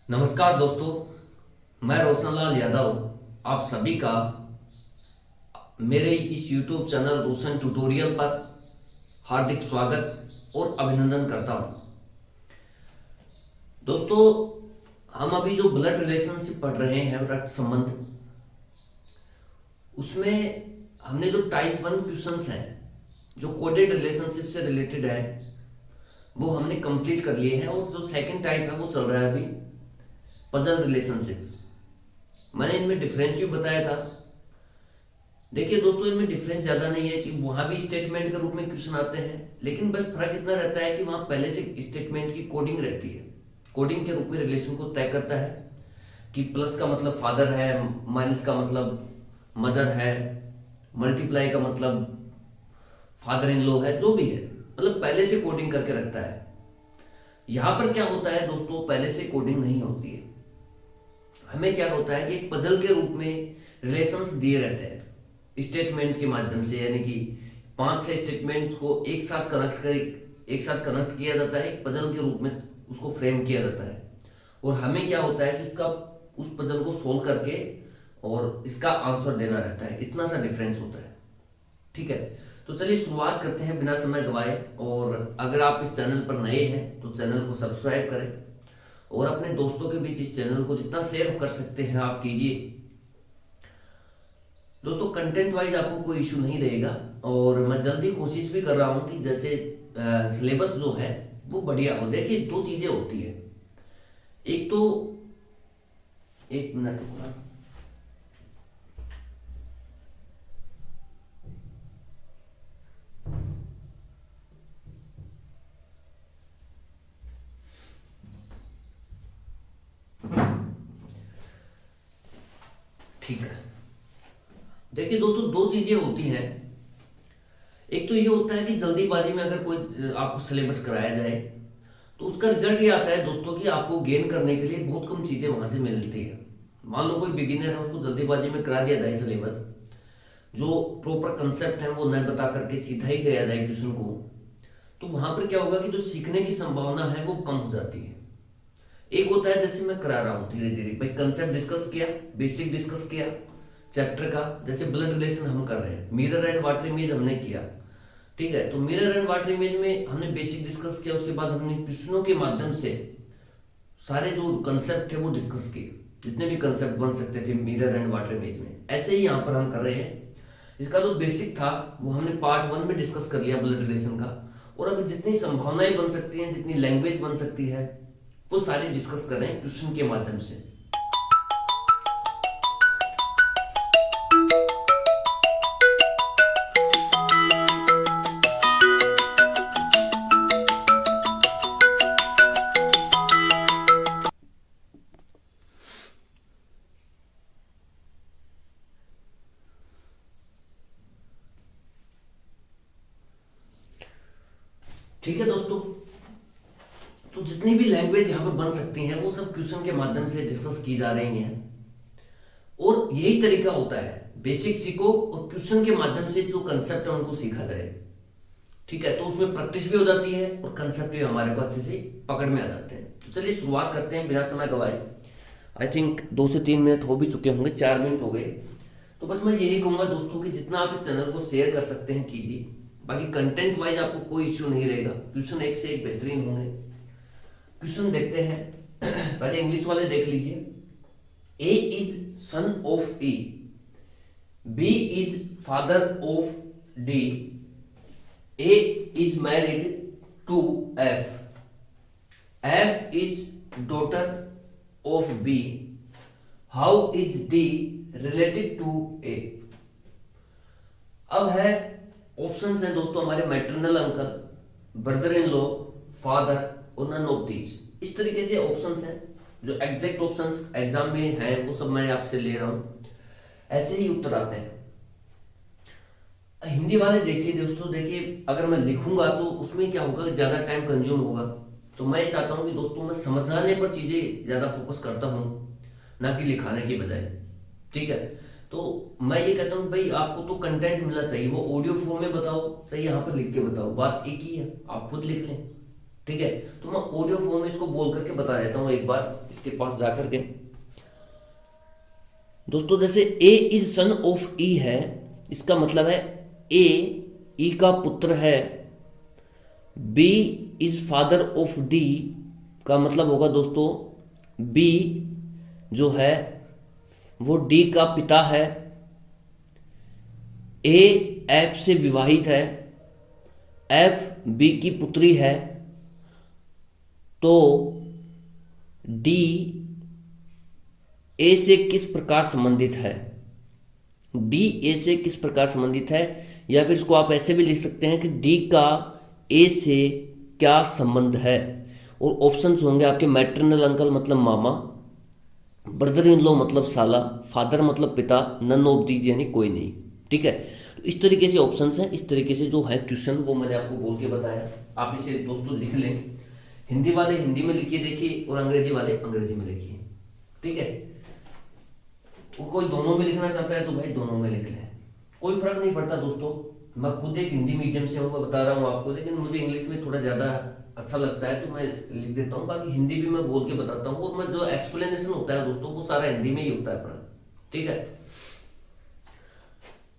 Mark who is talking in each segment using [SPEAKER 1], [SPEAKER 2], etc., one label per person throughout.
[SPEAKER 1] नमस्कार दोस्तों, मैं रोशनलाल यादव आप सभी का मेरे इस YouTube चैनल रोशन ट्यूटोरियल पर हार्दिक स्वागत और अभिनंदन करता हूं। दोस्तों, हम अभी जो ब्लड रिलेशनशिप पढ़ रहे हैं, रक्त संबंध, उसमें हमने जो टाइप 1 क्वेश्चंस हैं जो कोडेड रिलेशनशिप से रिलेटेड है वो हमने कंप्लीट कर लिए हैं, और जो सेकंड टाइप है वो चल रहा है अभी पजल रिलेशनशिप। मैंने इनमें डिफरेंस भी बताया था। देखिए दोस्तों, इनमें डिफरेंस ज़्यादा नहीं है कि वहाँ भी स्टेटमेंट के रूप में क्वेश्चन आते हैं, लेकिन बस फर्क इतना रहता है कि वहाँ पहले से स्टेटमेंट की कोडिंग रहती है। कोडिंग के रूप में रिलेशन को तय करता है कि प्लस का मतलब फादर है, माइनस का मतलब मदर है, मल्टीप्लाई का मतलब फादर इन लॉ है, जो भी है, मतलब पहले से कोडिंग करके रखता है। यहाँ पर क्या होता है दोस्तों, पहले से कोडिंग नहीं होती है। हमें क्या होता है कि एक पजल के रूप में रिलेशंस दिए रहते हैं स्टेटमेंट के माध्यम से, यानी कि 5-6 स्टेटमेंट्स को एक साथ कनेक्ट किया जाता है, एक पजल के रूप में उसको फ्रेम किया जाता है। और हमें क्या होता है कि उस पजल को सोल्व करके और इसका आंसर देना रहता है। इतना सा डिफरेंस होता है। ठीक है, तो चलिए शुरुआत करते हैं बिना समय गवाए। और अगर आप इस चैनल पर नए हैं तो चैनल को सब्सक्राइब करें और अपने दोस्तों के बीच इस चैनल को जितना शेयर कर सकते हैं आप कीजिए। दोस्तों, कंटेंट वाइज आपको कोई इशू नहीं रहेगा, और मैं जल्दी कोशिश भी कर रहा हूं कि जैसे सिलेबस जो है वो बढ़िया हो। देखिए, दो चीजें होती है। एक तो, एक मिनट रुकना। ठीक है, देखिए दोस्तों, दो चीजें होती हैं। एक तो ये होता है कि जल्दीबाजी में अगर कोई आपको सिलेबस कराया जाए तो उसका रिजल्ट ये आता है दोस्तों कि आपको गेन करने के लिए बहुत कम चीजें वहां से मिलती है। मान लो कोई बिगिनर है, उसको जल्दीबाजी में करा दिया जाए सिलेबस, जो प्रॉपर कंसेप्ट है वो न बता करके सीधा ही गया जाए क्वेश्चन को, तो वहां पर क्या होगा कि जो सीखने की संभावना है वो कम हो जाती है। एक होता है जैसे मैं करा रहा हूँ धीरे धीरे, भाई कंसेप्ट डिस्कस किया, बेसिक डिस्कस किया चैप्टर का, जैसे ब्लड रिलेशन हम कर रहे हैं, मिरर एंड वाटर इमेज हमने किया। ठीक है, तो मिरर एंड वाटर इमेज में हमने बेसिक डिस्कस किया, उसके बाद हमने क्वेश्चनों के माध्यम से सारे जो कंसेप्ट थे वो डिस्कस किए, जितने भी कंसेप्ट बन सकते थे मिरर एंड वाटर इमेज में। ऐसे ही यहाँ पर हम कर रहे हैं। इसका जो बेसिक था वो हमने पार्ट 1 में डिस्कस कर लिया ब्लड रिलेशन का, और अभी जितनी संभावनाएं बन सकती हैं, जितनी लैंग्वेज बन सकती है, वो सारी डिस्कस कर रहे हैं क्वेश्चन के माध्यम से। ठीक है दोस्तों, तो जितनी भी लैंग्वेज यहाँ पर बन सकती हैं वो सब क्वेश्चन के माध्यम से डिस्कस की जा रही हैं, और यही तरीका होता है, बेसिक सीखो और क्वेश्चन के माध्यम से जो कंसेप्ट है उनको सीखा जाए। ठीक है, तो उसमें प्रैक्टिस भी हो जाती है और कंसेप्ट भी हमारे को अच्छे से पकड़ में आ जाते हैं। तो चलिए शुरुआत करते हैं बिना समय गवाए। आई थिंक 2 से 3 मिनट हो भी चुके होंगे, 4 मिनट हो गए। तो बस मैं यही कहूंगा दोस्तों कि जितना आप इस चैनल को शेयर कर सकते हैं कीजिए। बाकी कंटेंट वाइज आपको कोई इश्यू नहीं रहेगा, क्वेश्चन एक से एक बेहतरीन होंगे। क्वेश्चन देखते हैं। पहले इंग्लिश वाले देख लीजिए। A is son of E, B is father of D, A is married to F, F is daughter of B, how is D related to A. अब है ऑप्शंस हैं दोस्तों हमारे, maternal uncle, brother in law, father और none of these. इस तरीके से options हैं। जो एग्जैक्ट ऑप्शंस एग्जाम में हैं वो सब मैं आपसे ले रहा हूं, ऐसे ही उत्तर आते हैं। हिंदी वाले देखिए दोस्तों, देखिए अगर मैं लिखूंगा तो उसमें क्या होगा, ज्यादा टाइम कंज्यूम होगा। तो मैं ये चाहता हूं कि दोस्तों मैं समझाने पर चीजें ज्यादा फोकस करता हूं, ना कि लिखाने की बजाय। ठीक है, तो मैं ये कहता हूँ भाई आपको तो कंटेंट मिलना चाहिए, वो ऑडियो फॉर्म में बताओ चाहे यहाँ पर लिख के बताओ, बात एक ही है, आप खुद लिख लें। ठीक है, तो मैं ऑडियो फॉर्म में इसको बोल करके बता देता हूँ एक बार इसके पास जा करके। दोस्तों जैसे ए इज सन ऑफ ई है, इसका मतलब है ए ई का पुत्र है। B is father of D का मतलब होगा दोस्तों बी जो है वो डी का पिता है। ए एफ से विवाहित है, एफ बी की पुत्री है, तो डी ए से किस प्रकार संबंधित है, डी ए से किस प्रकार संबंधित है, या फिर इसको आप ऐसे भी लिख सकते हैं कि डी का ए से क्या संबंध है। और ऑप्शंस होंगे आपके मैटरनल अंकल मतलब मामा, ब्रदर इन लॉ मतलब साला, फादर मतलब पिता, नन ऑफ दीज यानी कोई नहीं। ठीक है, तो इस तरीके से ऑप्शंस हैं। इस तरीके से जो है क्वेश्चन वो मैंने आपको बोल के बताया, आप इसे दोस्तों लिख लें। हिंदी वाले हिंदी में लिखिए देखिए, और अंग्रेजी वाले अंग्रेजी में लिखिए। ठीक है, और कोई दोनों में लिखना चाहता है तो भाई दोनों में लिख लें, कोई फर्क नहीं पड़ता दोस्तों। मैं खुद एक हिंदी मीडियम से हूँ, मैं बता रहा हूँ आपको, लेकिन मुझे इंग्लिश में थोड़ा ज़्यादा अच्छा लगता है तो मैं लिख देता हूँ। बाकी हिंदी भी मैं बोल के बताता हूँ, और मैं जो एक्सप्लेनेशन होता है दोस्तों वो सारा हिंदी में ही होता है अपना। ठीक है,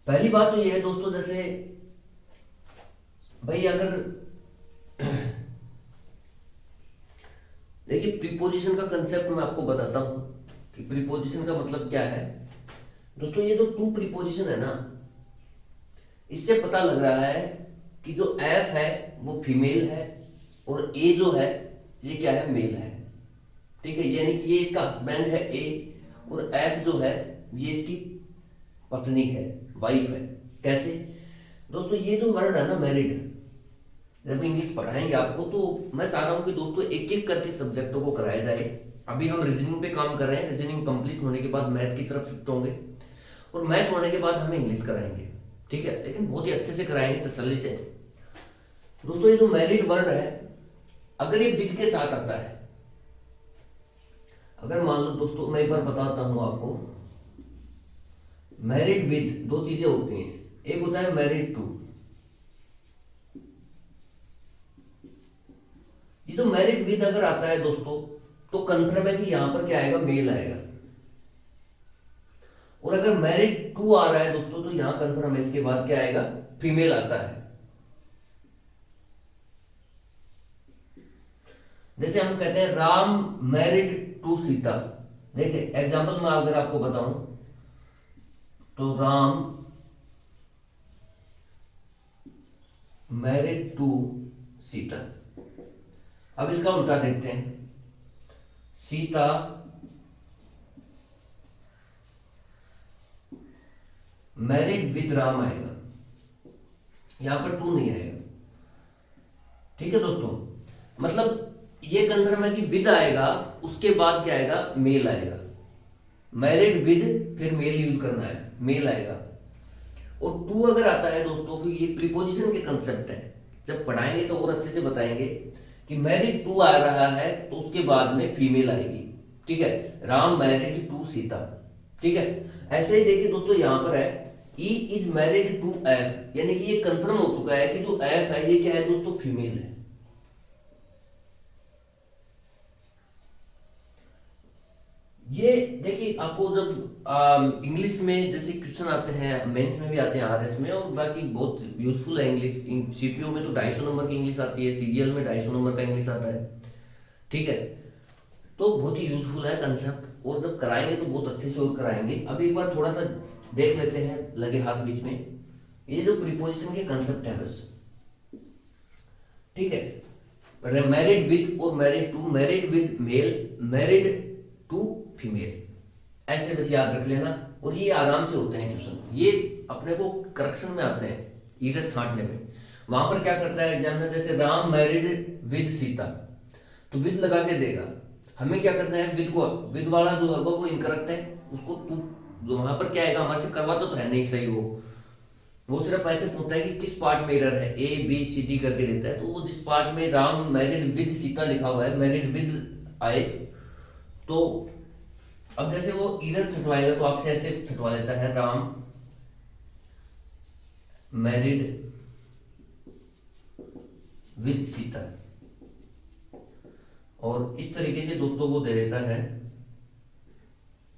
[SPEAKER 1] पहली बात तो ये है दोस्तों, जैसे भाई अगर देखिए प्रीपोजिशन का कंसेप्ट मैं आपको बताता हूँ कि प्रीपोजिशन का मतलब क्या है। दोस्तों ये जो टू प्रीपोजिशन है ना, इससे पता लग रहा है कि जो एफ है वो फीमेल है और ए जो है ये क्या है, मेल है। ठीक है, यानी कि ये इसका हस्बैंड है ए, और एफ जो है ये इसकी पत्नी है, वाइफ है। कैसे दोस्तों, ये जो वर्ड है ना मैरिड, जब इंग्लिश पढ़ाएंगे आपको तो मैं चाह रहा हूँ कि दोस्तों एक एक करके सब्जेक्टों को कराया जाए। अभी हम रीजनिंग पे काम कर रहे हैं, रीजनिंग कंप्लीट होने के बाद मैथ की तरफ शिफ्ट होंगे, और मैथ होने के बाद हमें इंग्लिश कराएंगे। ठीक है, लेकिन बहुत ही अच्छे से कराएंगे, तसल्ली से। दोस्तों ये जो मैरिड वर्ड है, अगर ये विद के साथ आता है, अगर मान लो दोस्तों मैं एक बार बताता हूं आपको, मैरिड विद दो चीजें होती हैं, एक होता है मैरिड टू। ये जो मैरिड विद अगर आता है दोस्तों तो कंफर्म है कि यहां पर क्या आएगा, मेल आएगा। और अगर मैरिड टू आ रहा है दोस्तों तो यहां कंफर्म है इसके बाद क्या आएगा, फीमेल आता है। जैसे हम कहते हैं राम मैरिड टू सीता। देखिए एग्जाम्पल में अगर आपको बताऊं तो राम मैरिड टू सीता। अब इसका उल्टा देखते हैं, सीता मैरिड विद राम आएगा, यहां पर टू नहीं आएगा। ठीक है दोस्तों, मतलब ये कंफर्म है कि विद आएगा, उसके बाद क्या आएगा, मेल आएगा। मैरिड विद फिर मेल यूज करना है, मेल आएगा। और टू अगर आता है दोस्तों तो ये प्रीपोजिशन के कंसेप्ट है, जब पढ़ाएंगे तो और अच्छे से बताएंगे कि मैरिड टू आ रहा है तो उसके बाद में फीमेल आएगी। ठीक है, राम मैरिड टू सीता। ठीक है, ऐसे ही देखिए दोस्तों यहां पर है E is married to F, यानी कि ये कंफर्म हो चुका है कि जो एफ है ये क्या है दोस्तों, फीमेल है। ये देखिए आपको जब इंग्लिश में जैसे क्वेश्चन आते हैं, मेंस में भी आते हैं, आरएस में, और बाकी बहुत यूजफुल है इंग्लिश। सीपीओ में तो 250 नंबर की इंग्लिश आती है, सीजीएल में 250 नंबर का इंग्लिश आता है। ठीक है, तो बहुत ही यूजफुल है कंसेप्ट, और जब कराएंगे तो बहुत अच्छे से कराएंगे। अभी एक बार थोड़ा सा देख लेते हैं लगे हाथ बीच में, ये जो प्रीपोजिशन के कंसेप्ट है बस। ठीक है, मैरिड विद और married to, married with male, married to female, ऐसे बस याद रख लेना। और ये आराम से होते हैं क्वेश्चन, ये अपने को करेक्शन में आते हैं, इधर छांटने में। वहां पर क्या करता है एग्जामिनर, जैसे राम मैरिड विद सीता, तो विद लगा के देगा। हमें क्या करना है, विद को, विद वाला जो होगा वो इनकरेक्ट है, उसको टू, जो वहां पर क्या आएगा, हमारे से करवाता तो है नहीं सही, वो सिर्फ ऐसे पूछता है कि किस पार्ट में एरर है, ए बी सी डी करके देता है। तो वो जिस पार्ट में राम मैरिड विद सीता लिखा हुआ है, मैरिड विद आए, तो अब जैसे वो इधर छटवाएगा तो आपसे ऐसे छटवा लेता है, राम मैरिड विद सीता। और इस तरीके से दोस्तों वो दे देता है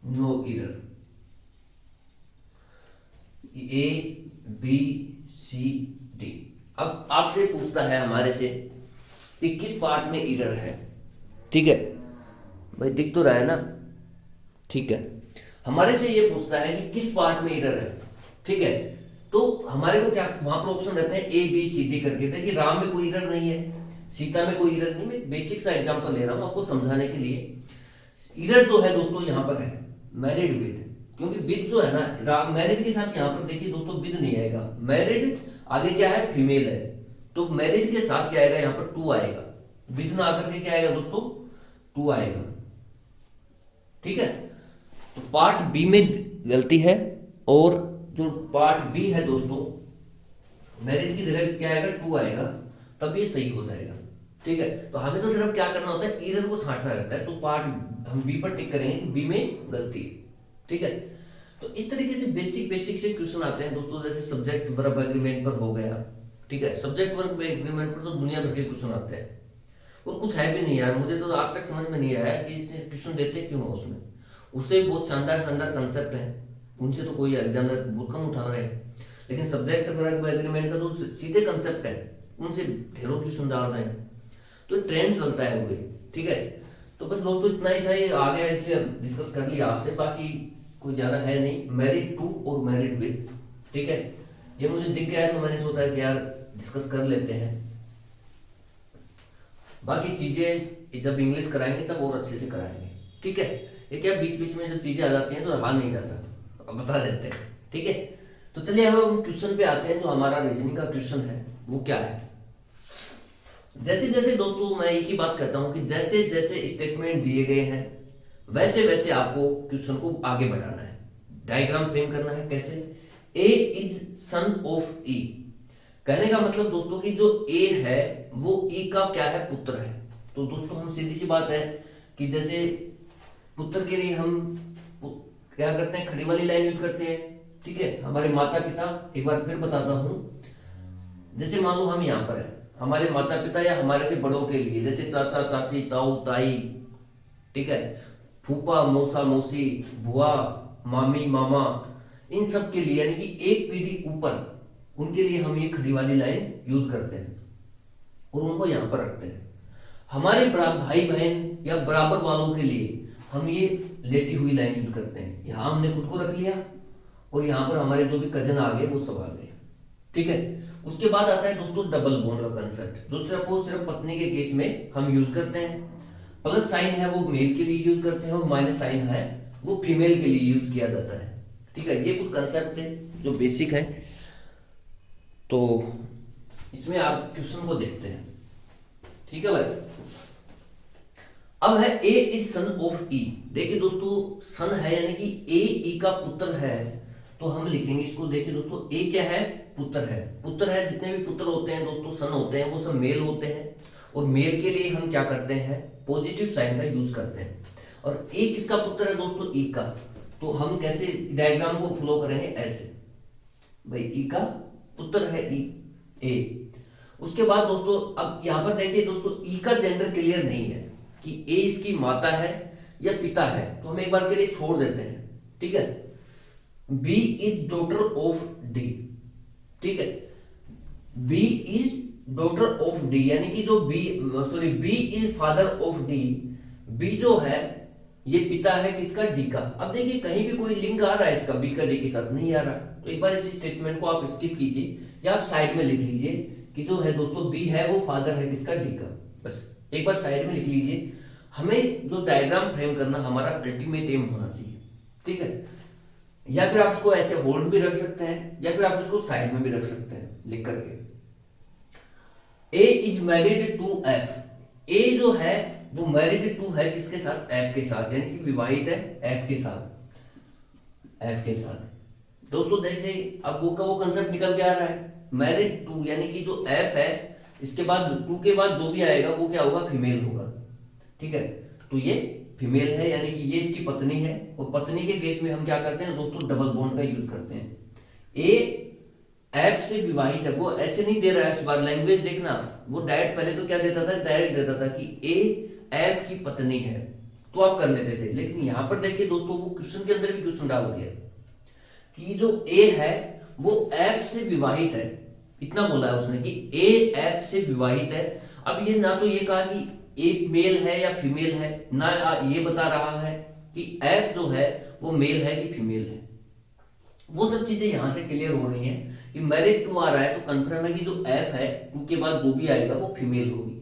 [SPEAKER 1] no error. A B C D. अब आपसे पूछता है हमारे से कि किस पार्ट में एरर है। ठीक है भाई, दिख तो रहा है ना। ठीक है, हमारे से ये पूछता है कि किस पार्ट में एरर है। ठीक है, तो हमारे को क्या वहां पर ऑप्शन रहता है ए बी सी डी करके। देखिए राम में कोई एरर नहीं है, सीता में कोई एरर नहीं। मैं बेसिक सा एग्जांपल ले रहा हूं आपको समझाने के लिए। एरर जो है दोस्तों यहाँ पर है मैरिड विद, क्योंकि विद जो है ना मैरिड के साथ यहाँ पर देखिए दोस्तों विद नहीं आएगा। मैरिड आगे क्या है, फीमेल है, तो मैरिड के साथ क्या आएगा, यहाँ पर टू आएगा। विद ना आकर के क्या आएगा दोस्तों, टू आएगा। ठीक है, तो पार्ट बी में गलती है, और जो पार्ट बी है दोस्तों मैरिड की जगह क्या आएगा, टू आएगा, तब ये सही हो जाएगा। ठीक है, तो हमें तो सिर्फ क्या करना होता है, एरर को छांटना रहता है। तो पार्ट हम बी पर टिक करेंगे, बी में गलती है। ठीक है, तो इस तरीके से बेसिक से क्वेश्चन आते हैं दोस्तों, जैसे सब्जेक्ट वर्ब एग्रीमेंट पर हो गया। ठीक है, सब्जेक्ट वर्ब एग्रीमेंट पर तो दुनिया भर के क्वेश्चन आते हैं, और कुछ है भी नहीं यार, मुझे तो आज तक समझ में नहीं आया कि क्वेश्चन देते क्यों हो उसमें। उससे बहुत शानदार शानदार कंसेप्ट है, उनसे तो कोई एग्जामिनर बुरखम उठा रहे हैं, लेकिन सब्जेक्ट वर्ब एग्रीमेंट का तो सीधे कंसेप्ट है, उनसे ढेरों क्वेश्चन डाल रहे हैं। तो ट्रेंड चलता है हुए। ठीक है, तो बस दोस्तों इतना ही था, ये आ गया इसलिए डिस्कस कर लिया आपसे, बाकी कोई ज्यादा है नहीं। मैरिड टू और मैरिड विद, ठीक है, ये मुझे दिख गया है तो मैंने सोचा कि यार डिस्कस कर लेते हैं। बाकी चीजें जब इंग्लिश कराएंगे तब और अच्छे से कराएंगे। ठीक है, ये क्या बीच बीच में जब चीजें आ जाती हैं तो रहा नहीं जाता, अब बता देते हैं। ठीक है, तो चलिए हम क्वेश्चन पे आते हैं। जो हमारा रीजनिंग का क्वेश्चन है वो क्या है। जैसे जैसे दोस्तों मैं एक ही बात कहता हूं कि जैसे जैसे स्टेटमेंट दिए गए हैं वैसे वैसे आपको क्वेश्चन को आगे बढ़ाना है, डायग्राम फ्रेम करना है। कैसे, ए इज सन ऑफ ई, कहने का मतलब दोस्तों कि जो ए है वो ई का क्या है, पुत्र है। तो दोस्तों हम सीधी सी बात है कि जैसे पुत्र के लिए हम क्या करते हैं, खड़ी वाली लाइन यूज करते हैं। ठीक है, हमारे माता पिता, एक बार फिर बताता हूं, जैसे मान लो हम यहाँ पर है, हमारे माता पिता या हमारे से बड़ों के लिए, जैसे चाचा चाची ताऊ ताई, ठीक है, फूफा मौसा मौसी बुआ मामी मामा, इन सब के लिए यानी कि एक पीढ़ी ऊपर उनके लिए हम ये खड़ी वाली लाइन यूज करते हैं और उनको यहां पर रखते हैं। हमारे भाई बहन या बराबर वालों के लिए हम ये लेटी हुई लाइन यूज करते हैं। यहां हमने खुद को रख लिया और यहां पर हमारे जो भी कजन आ गए वो सब आ गए। ठीक है, उसके बाद आता है दोस्तों डबल बॉन्ड का कंसेप्ट, जो सिर्फ पत्नी के केस में हम यूज करते हैं। प्लस साइन है वो मेल के लिए यूज करते हैं और माइनस साइन है वो फीमेल के लिए यूज किया जाता है। ठीक है, ये कुछ कंसेप्ट है जो बेसिक है। तो इसमें आप क्वेश्चन को देखते हैं। ठीक है भाई, अब है ए इज सन ऑफ ई। देखिए दोस्तों सन है यानी कि ए ई का पुत्र है, तो हम लिखेंगे इसको। देखिए दोस्तों ए क्या है, पुत्र है। पुत्र है, जितने भी पुत्र होते हैं दोस्तों सन होते हैं वो सब मेल होते हैं, और मेल के लिए हम क्या करते हैं, पॉजिटिव साइन का यूज करते हैं। और ए किसका पुत्र है दोस्तों, ई का। तो हम कैसे डायग्राम को फ्लो करेंगे, ऐसे भाई ई का पुत्र है ई ए। उसके बाद दोस्तों अब यहां पर देखिए दोस्तों ई का जेंडर क्लियर नहीं है कि ए इसकी माता है या पिता है, तो हम एक बार के लिए छोड़ देते हैं। ठीक है, B is daughter of D. ठीक है, B is daughter of D यानी कि जो B is father of D. B जो है ये पिता है किसका, डी का। अब देखिए कहीं भी कोई लिंक आ रहा है इसका बी का डी के साथ, नहीं आ रहा। तो एक बार इस स्टेटमेंट को आप स्किप कीजिए या आप साइड में लिख लीजिए कि जो है दोस्तों बी है वो फादर है किसका, डी का। बस एक बार साइड में लिख लीजिए। हमें जो डायग्राम फ्रेम करना हमारा अल्टीमेट एम होना चाहिए। ठीक है, या फिर आप इसको ऐसे होल्ड भी रख सकते हैं या फिर आप इसको साइड में भी रख सकते हैं लिख करके। ए इज मैरिड टू एफ। ए जो है वो मैरिड टू है किसके साथ, एफ के साथ, यानी कि विवाहित है एफ के साथ। एफ के साथ दोस्तों जैसे अब वो कंसेप्ट निकल के आ रहा है, मैरिड टू यानी कि जो एफ है इसके बाद टू के बाद जो भी आएगा वो क्या होगा, फीमेल होगा। ठीक है, तो ये फीमेल है यानी कि ये इसकी पत्नी है, और पत्नी के केस में हम क्या करते हैं दोस्तों, डबल बॉन्ड का यूज करते हैं। ए एफ से विवाहित है, वो ऐसे नहीं दे रहा है इस बार, लैंग्वेज देखना, वो डायरेक्ट पहले तो क्या देता था, डायरेक्ट देता था कि ए एफ की पत्नी है, तो आप कर लेते थे। लेकिन यहां पर देखिए दोस्तों, वो क्वेश्चन के अंदर भी क्वेश्चन डाल दिया कि जो ए है वो एफ से विवाहित है, इतना बोला है उसने कि ए एफ से विवाहित है। अब ये ना तो ये कहा कि ए मेल है या फीमेल है, ना ये बता रहा है कि एफ जो है वो मेल है कि फीमेल है। वो सब चीजें यहां से क्लियर हो रही हैं कि मैरिड टू आ रहा है तो कंफर्म है कि जो एफ है उनके बाद जो भी आएगा वो फीमेल होगी।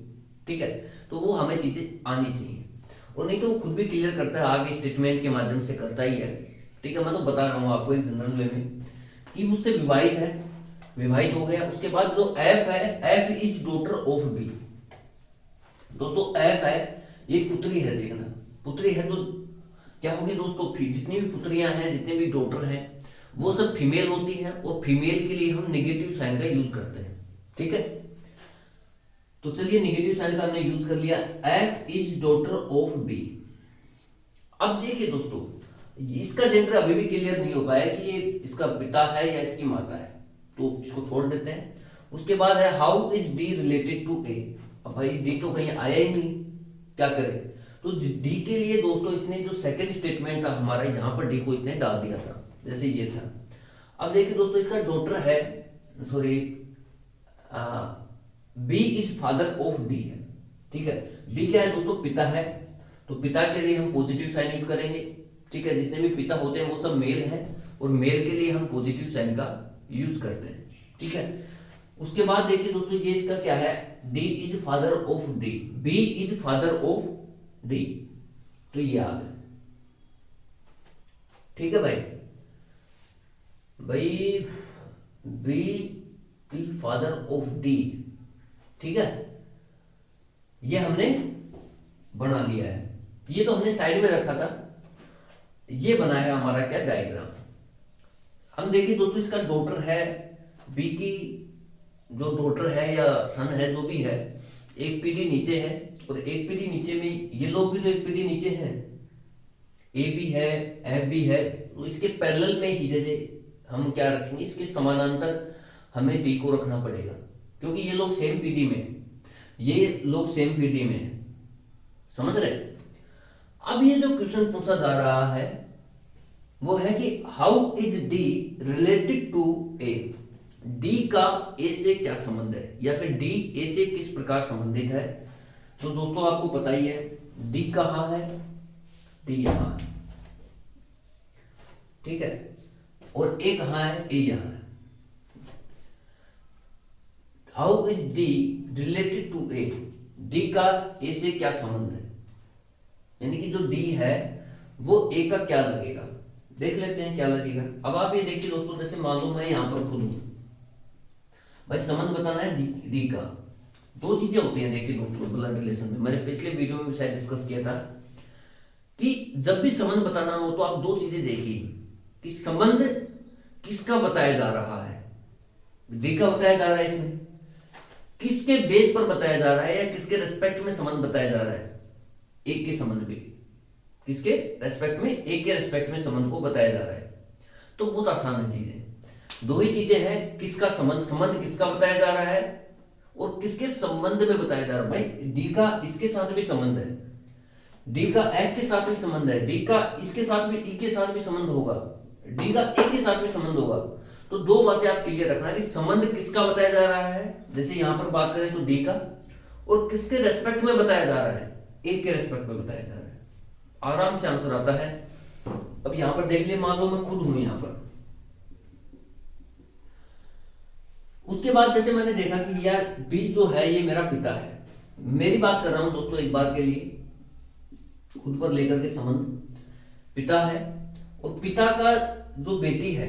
[SPEAKER 1] ठीक है, तो वो हमें चीजें आनी चाहिए, और नहीं तो वो खुद भी क्लियर करता है, आगे स्टेटमेंट के माध्यम से करता ही है। ठीक है, मैं तो बता रहा हूँ आपको एक जनरल वे में कि मुझसे विवाहित है, विवाहित हो गया। उसके बाद जो एफ है, F is daughter of B. दोस्तों एफ है, ये पुत्री है, देखना पुत्री है तो क्या होगी दोस्तों, जितनी भी पुत्रियां हैं, जितने भी डॉटर हैं, वो सब फीमेल होती हैं, और फीमेल के लिए हम नेगेटिव साइन का यूज करते हैं। ठीक है, तो चलिए नेगेटिव साइन का हमने यूज कर लिया, F is daughter of B. अब देखिए दोस्तों, इसका जेंडर अभी भी क्लियर नहीं हो पाया कि ये इसका पिता है या इसकी माता है, तो इसको छोड़ देते हैं। उसके बाद है how is D related to A. अब भाई डी तो कहीं आया ही नहीं, क्या करें, तो डी के लिए दोस्तों इसने जो सेकंड स्टेटमेंट था हमारा, यहां पर डी को इसने डाल दिया था, जैसे ये था। अब देखिए दोस्तों, इसका डॉटर है, sorry, B is father of D है। ठीक है, बी क्या है दोस्तों, पिता है, तो पिता के लिए हम पॉजिटिव साइन यूज करेंगे। ठीक है, जितने भी पिता होते हैं वो सब मेल हैं, और मेल के लिए हम पॉजिटिव साइन का यूज करते हैं। ठीक है, उसके बाद देखिए दोस्तों, ये इसका क्या है, D is father of D, B is father of D, तो ये आ गया। ठीक है भाई, B is father of D. ठीक है, ये हमने बना लिया है, ये तो हमने साइड में रखा था, ये बना है हमारा क्या, डायग्राम। हम देखिए दोस्तों, इसका डॉटर है, बी की जो डॉटर है या सन है जो भी है, एक पीढ़ी नीचे है, और एक पीढ़ी नीचे में ये लोग भी तो एक पीढ़ी नीचे हैं, ए भी है, एफ भी है, तो इसके पैरेलल में ही जैसे हम क्या रखेंगे, इसके समानांतर हमें डी को रखना पड़ेगा, क्योंकि ये लोग सेम पीढ़ी में, ये लोग सेम पीढ़ी में है, समझ रहे। अब ये जो क्वेश्चन पूछा जा रहा है वो है कि how is D related to A. D का ए से क्या संबंध है, या फिर डी ए से किस प्रकार संबंधित है। तो दोस्तों आपको पता ही है, डी कहां है, डी यहां है। ठीक है, और ए कहां है, ए यहां है। How is D related to A, D का ए से क्या संबंध है, यानी कि जो डी है वो ए का क्या लगेगा, देख लेते हैं क्या लगेगा। अब आप ये देखिए दोस्तों, जैसे मालूम है यहां पर खुद हूं भाई, संबंध बताना है डी का। दो चीजें होती हैं देखिए दोस्तों ब्लड रिलेशन में, मैंने पिछले वीडियो में शायद डिस्कस किया था कि जब भी संबंध बताना हो तो आप दो चीजें देखिए कि संबंध किसका बताया जा रहा है, डी का बताया जा रहा है, इसमें किसके बेस पर बताया जा रहा है, या किसके रेस्पेक्ट में संबंध बताया जा रहा है, एक के संबंध में, किसके रेस्पेक्ट में, एक के रेस्पेक्ट में संबंध को बताया जा रहा है। तो बहुत आसान है चीजें, दो ही चीजें हैं, किसका संबंध किसका बताया जा रहा है और किसके संबंध में बताया जा रहा है। भाई डी का इसके साथ भी संबंध है, डी का एफ के साथ भी संबंध है, डी का इसके साथ भी, ई के साथ भी संबंध होगा, डी का ए के साथ भी संबंध होगा। तो दो बातें आप क्लियर रखना कि संबंध किसका बताया जा रहा है, जैसे यहां पर बात करें तो डी का, और किसके रेस्पेक्ट में बताया जा रहा है, ए के रेस्पेक्ट में बताया जा रहा है। आराम से आंसर आता है। अब यहां पर देख लिए, मान लो मैं खुद हूं यहां पर, उसके बाद जैसे मैंने देखा कि यार बी जो है ये मेरा पिता है, मेरी बात कर रहा हूं दोस्तों एक बार के लिए, खुद पर लेकर के संबंध, पिता है, और पिता का जो बेटी है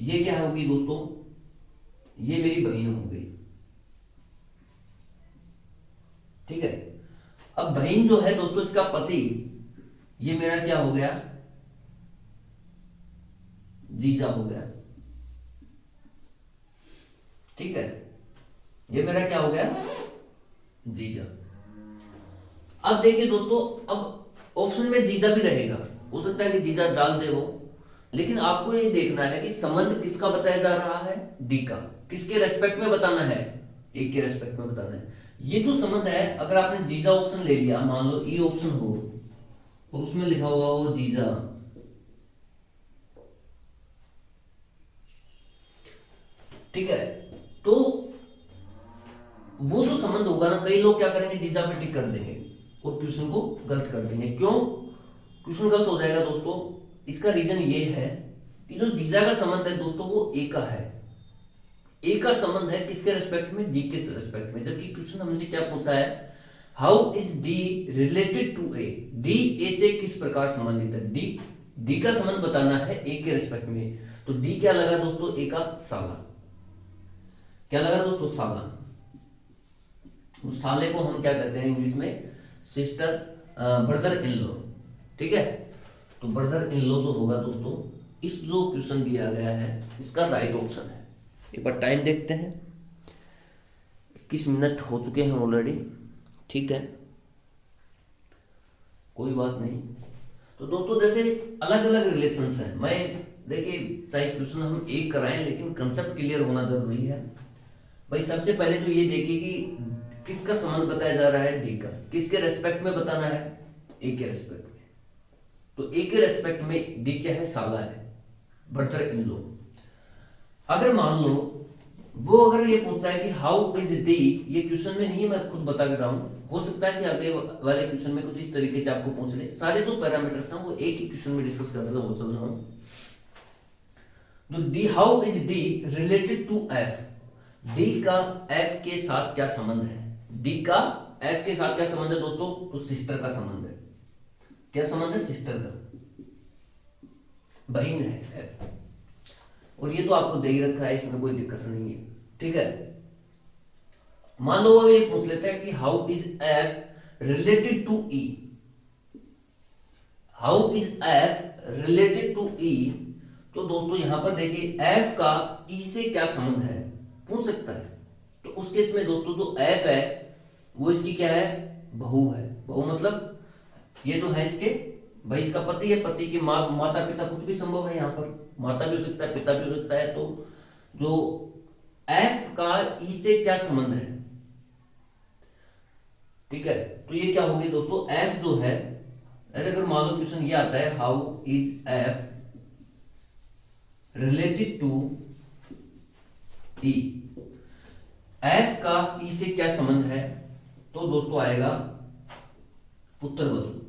[SPEAKER 1] ये क्या होगी दोस्तों, ये मेरी बहन हो गई। ठीक है, अब बहन जो है दोस्तों, इसका पति, ये मेरा क्या हो गया, जीजा हो गया। ठीक है, ये मेरा क्या हो गया, जीजा। अब देखिए दोस्तों, अब ऑप्शन में जीजा भी रहेगा, हो सकता है कि जीजा डाल दे वो, लेकिन आपको ये देखना है कि संबंध किसका बताया जा रहा है, डी का, किसके रेस्पेक्ट में बताना है, एक के रेस्पेक्ट में बताना है। ये जो संबंध है, अगर आपने जीजा ऑप्शन ले लिया, मान लो ई ऑप्शन हो और उसमें लिखा हुआ हो जीजा, ठीक है, तो वो जो संबंध होगा ना, कई लोग क्या करेंगे, जीजा पे टिक कर देंगे और क्वेश्चन को गलत कर देंगे। क्यों क्वेश्चन गलत हो जाएगा दोस्तों? इसका रीजन ये है कि जो जीजा का संबंध है दोस्तों वो ए का है। ए का संबंध है किसके रेस्पेक्ट में? डी के रेस्पेक्ट में। जबकि क्वेश्चन हमसे क्या पूछा है, how is D related to A, D A से किस प्रकार संबंधित है? डी का संबंध बताना है ए के रेस्पेक्ट में। तो डी क्या लगा दोस्तों? ए का साला। क्या लगा दोस्तों? साला। उस साले को हम क्या कहते हैं इंग्लिश में? Sister, brother in law. ठीक है, तो ब्रदर इन लॉ जो होगा दोस्तों, इस जो क्वेश्चन दिया गया है इसका राइट ऑप्शन है। एक बार टाइम देखते हैं, 21 मिनट हो चुके हैं ऑलरेडी। ठीक है, कोई बात नहीं। तो दोस्तों जैसे अलग अलग रिलेशंस हैं, मैं देखिए चाहे क्वेश्चन हम एक कराएं लेकिन कंसेप्ट क्लियर होना जरूरी है भाई। सबसे पहले तो ये देखिए कि किसका संबंध बताया जा रहा है? डी का। किसके रेस्पेक्ट में बताना है? ए के रेस्पेक्ट में। तो ए के रेस्पेक्ट में डी क्या है? साला है, ब्रदर इन लॉ। अगर मान लो वो अगर ये पूछता है कि हाउ इज डी, ये क्वेश्चन में नहीं है, मैं खुद बता रहा हूं, हो सकता है कि आगे वाले क्वेश्चन में कुछ इस तरीके से आपको पूछ ले। सारे जो पैरामीटर्स हैं वो एक ही क्वेश्चन में डिस्कस करने का वो चल रहा हूं। तो D, how is D related to F, D का एफ के साथ क्या संबंध है? डी का एफ के साथ क्या संबंध है दोस्तों? तो सिस्टर का संबंध है। क्या संबंध है? सिस्टर का, बहन है एफ। और ये तो आपको दे ही रखा है, इसमें कोई दिक्कत नहीं है। ठीक है, मान लो वो ये पूछ लेते हैं कि how is F related to E, how is F related to E. तो दोस्तों यहां पर देखिए एफ का ई से क्या संबंध है, पूछ सकता है। तो उस केस में दोस्तों जो एफ है वो इसकी क्या है? बहू है। बहू मतलब ये जो है इसके भाई, इसका पति है, पति की माँ, माता पिता, कुछ भी संभव है। यहाँ पर माता भी हो सकता है, पिता भी हो सकता है। तो जो एफ का ई से क्या संबंध है? ठीक है, तो ये क्या होगी दोस्तों? एफ जो है, अगर मान लो क्वेश्चन ये आता है how is F related to E, F का ई से क्या संबंध है? तो दोस्तों आएगा पुत्र वधु।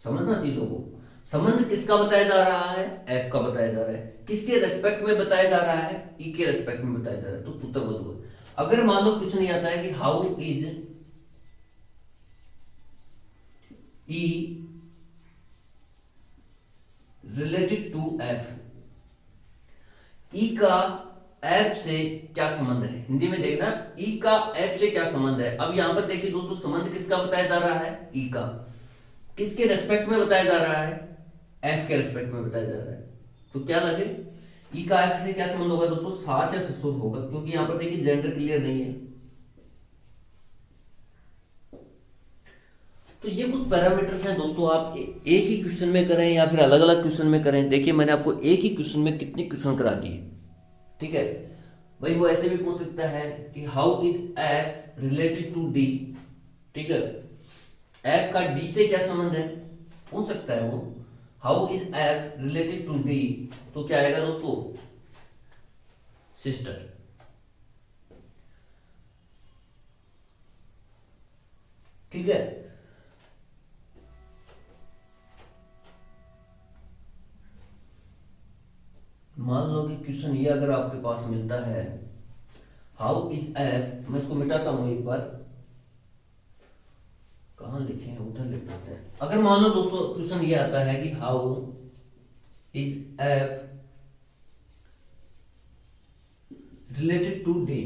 [SPEAKER 1] समझना चीजों को, संबंध किसका बताया जा रहा है? एफ का बताया जा रहा है। किसके रेस्पेक्ट में बताया जा रहा है? ई के रेस्पेक्ट में बताया जा रहा है, तो पुत्र वधु है। अगर मान लो क्वेश्चन ये आता है कि how is E related to F, E का एफ से क्या संबंध है? हिंदी में देखना, ई का एफ से क्या संबंध है। अब यहां पर देखिए दोस्तों, संबंध किसका बताया जा रहा है? ई का। किसके रेस्पेक्ट में बताया जा रहा है? एफ के रेस्पेक्ट में बताया जा रहा है। तो क्या लगे, ई का एफ से क्या संबंध होगा दोस्तों? सास या ससुर होगा, क्योंकि यहां पर देखिए जेंडर क्लियर नहीं है। तो ये कुछ पैरामीटर्स हैं दोस्तों, आप एक ही क्वेश्चन में करें या फिर अलग अलग क्वेश्चन में करें। देखिए मैंने आपको एक ही क्वेश्चन में कितने क्वेश्चन करा दिए। ठीक है भाई, वो ऐसे भी पूछ सकता है कि how is F related to D. ठीक है, एफ का डी से क्या संबंध है, पूछ सकता है वो। How is F related to D, तो क्या आएगा दोस्तों? सिस्टर। ठीक है, मान लो कि क्वेश्चन ये अगर आपके पास मिलता है हाउ इज एफ, मैं इसको मिटाता हूं एक बार, कहां लिखे हैं, उधर लिख देते हैं। अगर मान लो दोस्तों क्वेश्चन ये आता है कि how is F related to D,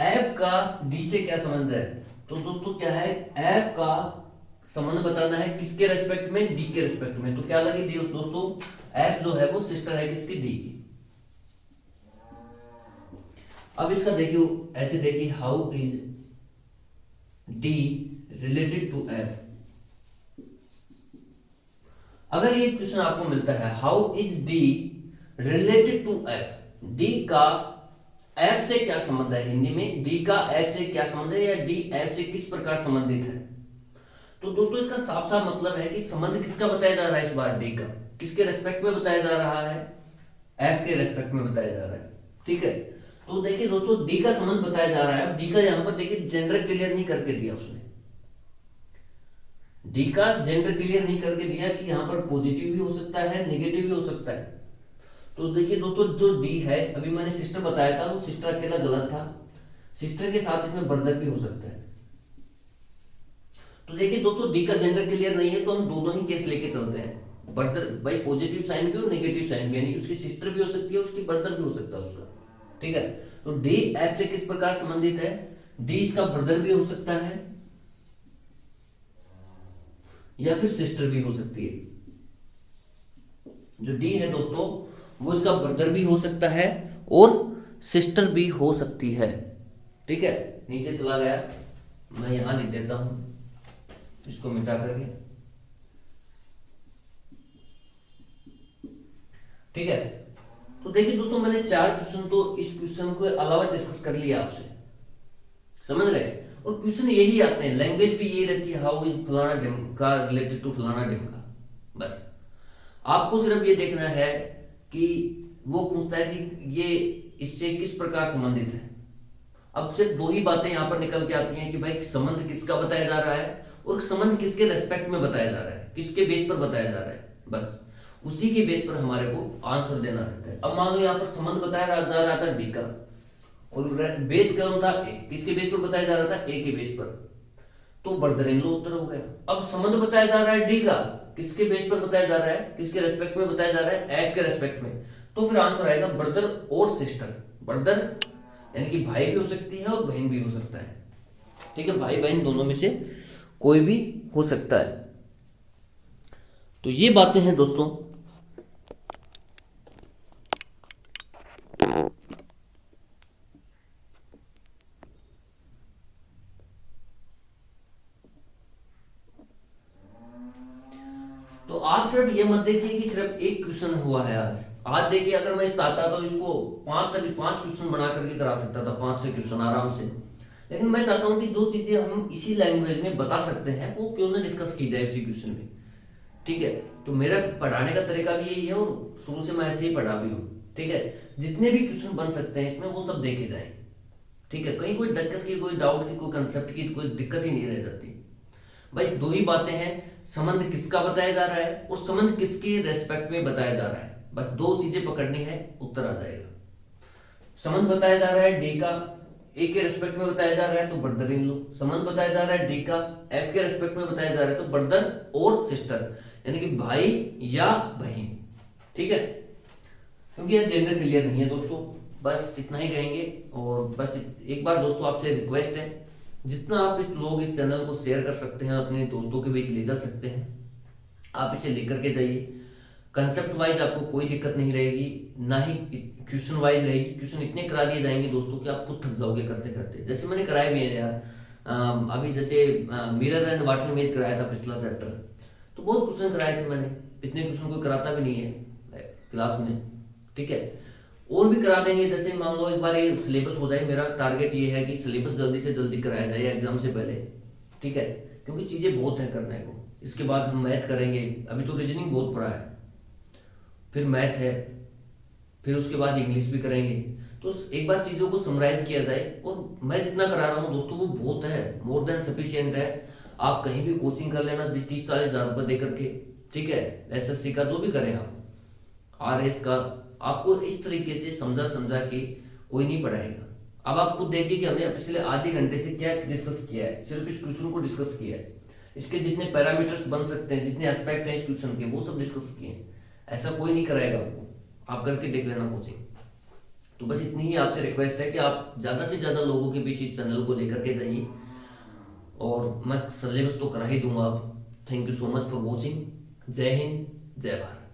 [SPEAKER 1] F का डी से क्या संबंध है? तो दोस्तों क्या है, एफ का संबंध बताना है किसके रेस्पेक्ट में? डी के रेस्पेक्ट में। तो क्या लगे दोस्तों, एफ जो है वो सिस्टर है किसकी? डी की। अब इसका देखिए, ऐसे देखिए how is D related to F. अगर ये क्वेश्चन आपको मिलता है how is D related to F, D का एफ से क्या संबंध है, हिंदी में डी का एफ से क्या संबंध है, या डी एफ से किस प्रकार संबंधित है। तो दोस्तों इसका साफ साफ मतलब है कि संबंध किसका बताया जा रहा है, इस बार डी का किसके रेस्पेक्ट में बताया जा रहा है, एफ के रेस्पेक्ट में बताया जा रहा है। ठीक है, तो देखिए दोस्तों डी का संबंध बताया जा रहा है। डी का यहां पर देखिए जेंडर क्लियर नहीं करके दिया उसने, डी का जेंडर क्लियर नहीं करके दिया कि यहां पर पॉजिटिव भी हो सकता है, नेगेटिव भी हो सकता है। तो देखिए दोस्तों जो डी है, अभी मैंने सिस्टर बताया था, वो सिस्टर अकेला गलत था, सिस्टर के साथ इसमें ब्रदर भी हो सकता है। तो देखिए दोस्तों डी का जेंडर क्लियर नहीं है, तो हम दोनों ही केस लेके चलते हैं। ब्रदर भाई पॉजिटिव साइन भी और नेगेटिव साइन भी, यानी उसकी सिस्टर भी हो सकती है, उसकी ब्रदर भी हो सकता है उसका। ठीक है, तो डी एफ से किस प्रकार संबंधित है, डी इसका ब्रदर भी हो सकता है या फिर सिस्टर भी हो सकती है। जो डी है दोस्तों वो इसका ब्रदर भी हो सकता है और सिस्टर भी हो सकती है। ठीक है, नीचे चला गया, मैं यहां लिख देता हूं इसको मिटा करके। ठीक है, तो देखिए दोस्तों मैंने 4 क्वेश्चन तो इस क्वेश्चन को अलावा डिस्कस कर लिया आपसे, समझ रहे। और क्वेश्चन यही आते हैं, लैंग्वेज भी यही रहती है, हाउ इज फलाना ढिमका रिलेटेड टू फलाना ढिमका। बस आपको सिर्फ ये देखना है कि वो पूछता है कि ये इससे किस प्रकार संबंधित है। अब सिर्फ 2 ही बातें यहां पर निकल के आती हैं कि भाई संबंध किसका बताया जा रहा है और संबंध किसके रेस्पेक्ट में बताया जा रहा है, किसके बेस पर बताया जा रहा है। बस उसी के बेस पर हमारे को आंसर देना रहता है। अब मान लो यहाँ पर संबंध बताया जा रहा था डी का और बेस कौन था, किसके बेस पर बताया जा रहा था, ए के बेस पर, तो ब्रदर इन लो उत्तर हो गया। अब संबंध बताया जा रहा है डी का, किसके बेस पर बताया जा रहा है, किसके रेस्पेक्ट में बताया जा रहा है, एफ के रेस्पेक्ट में, तो फिर आंसर आएगा ब्रदर और सिस्टर। ब्रदर यानी कि भाई भी हो सकती है और बहन भी हो सकता है। ठीक है, भाई बहन दोनों में से कोई भी हो सकता है। तो ये बातें हैं दोस्तों। तो आप सिर्फ ये मत देखिए कि सिर्फ एक क्वेश्चन हुआ है आज देखिए, अगर मैं चाहता तो इसको 5 क्वेश्चन बना करके करा सकता था, 5 से क्वेश्चन आराम से। लेकिन मैं चाहता हूं कि जो चीजें हम इसी लैंग्वेज में बता सकते हैं वो क्यों ना डिस्कस की जाए उसी क्वेश्चन में। ठीक है, तो मेरा पढ़ाने का तरीका भी यही है और शुरू से मैं ऐसे ही पढ़ा भी हूँ। ठीक है, जितने भी क्वेश्चन बन सकते हैं इसमें वो सब देखे जाए। ठीक है, कहीं कोई दिक्कत की, कोई डाउट की, कोई कंसेप्ट की कोई दिक्कत ही नहीं रह जाती। भाई 2 ही बातें हैं, संबंध किसका बताया जा रहा है और संबंध किसके रेस्पेक्ट में बताया जा रहा है। बस 2 चीजें पकड़नी है, उत्तर आ जाएगा। संबंध बताया जा रहा है डी का, ए के रेस्पेक्ट में बताया जा रहा है तो ब्रदर इन लो। संबंध बताया जा रहा है डी का, एफ के रेस्पेक्ट में बताया जा रहा है तो ब्रदर और सिस्टर, यानी कि भाई या बहन। ठीक है, क्योंकि यह जेंडर क्लियर नहीं है दोस्तों। बस इतना ही कहेंगे। और बस एक बार दोस्तों आपसे रिक्वेस्ट है, जितना आप लोग इस चैनल को शेयर कर सकते हैं, अपने दोस्तों के बीच ले जा सकते हैं, आप इसे लेकर के जाइए। कंसेप्ट वाइज आपको कोई दिक्कत नहीं रहेगी, ना ही क्वेश्चन वाइज रहेगी। क्वेश्चन इतने करा दिए जाएंगे दोस्तों कि आप खुद थक जाओगे करते करते, जैसे मैंने कराए भी है यार। अभी जैसे मिरर एंड वाटर इमेज कराया था पिछला चैप्टर, तो बहुत क्वेश्चन कराए थे मैंने। इतने क्वेश्चन कोई कराता भी नहीं है क्लास में। ठीक है, और भी करा देंगे। जैसे मान लो एक बार ये सिलेबस हो जाए, मेरा टारगेट ये है कि सिलेबस जल्दी से जल्दी कराया जाए एग्जाम से पहले। ठीक है, क्योंकि चीजें बहुत है करने को। इसके बाद हम मैथ करेंगे, अभी तो रीजनिंग बहुत पड़ा है, फिर मैथ है, फिर उसके बाद इंग्लिश भी करेंगे। तो एक बार चीजों को समराइज किया जाए, और मैं जितना करा रहा हूँ दोस्तों वो बहुत है, मोर देन सफिशियंट है। आप कहीं भी कोचिंग कर लेना 20-30-40 हजार रुपये दे करके। ठीक है, एसएससी का जो भी करें आप, आरएस का, आपको इस तरीके से समझा के कोई नहीं पढ़ाएगा। अब आप खुद देखिए कि हमने पिछले आधे घंटे से क्या डिस्कस किया है, सिर्फ इस क्वेश्चन को डिस्कस किया है। इसके जितने पैरामीटर्स बन सकते हैं, जितने एस्पेक्ट हैं इस क्वेश्चन के, वो सब डिस्कस किए हैं। ऐसा कोई नहीं कराएगा आपको, आप करके देख लेना कोचिंग। तो बस इतनी ही आपसे रिक्वेस्ट है कि आप ज़्यादा से ज़्यादा लोगों के बीच इस चैनल को लेकर के जाइए, और मैं सिलेबस तो करा ही दूंगा आप। Thank you so much for watching. जय हिंद, जय भारत।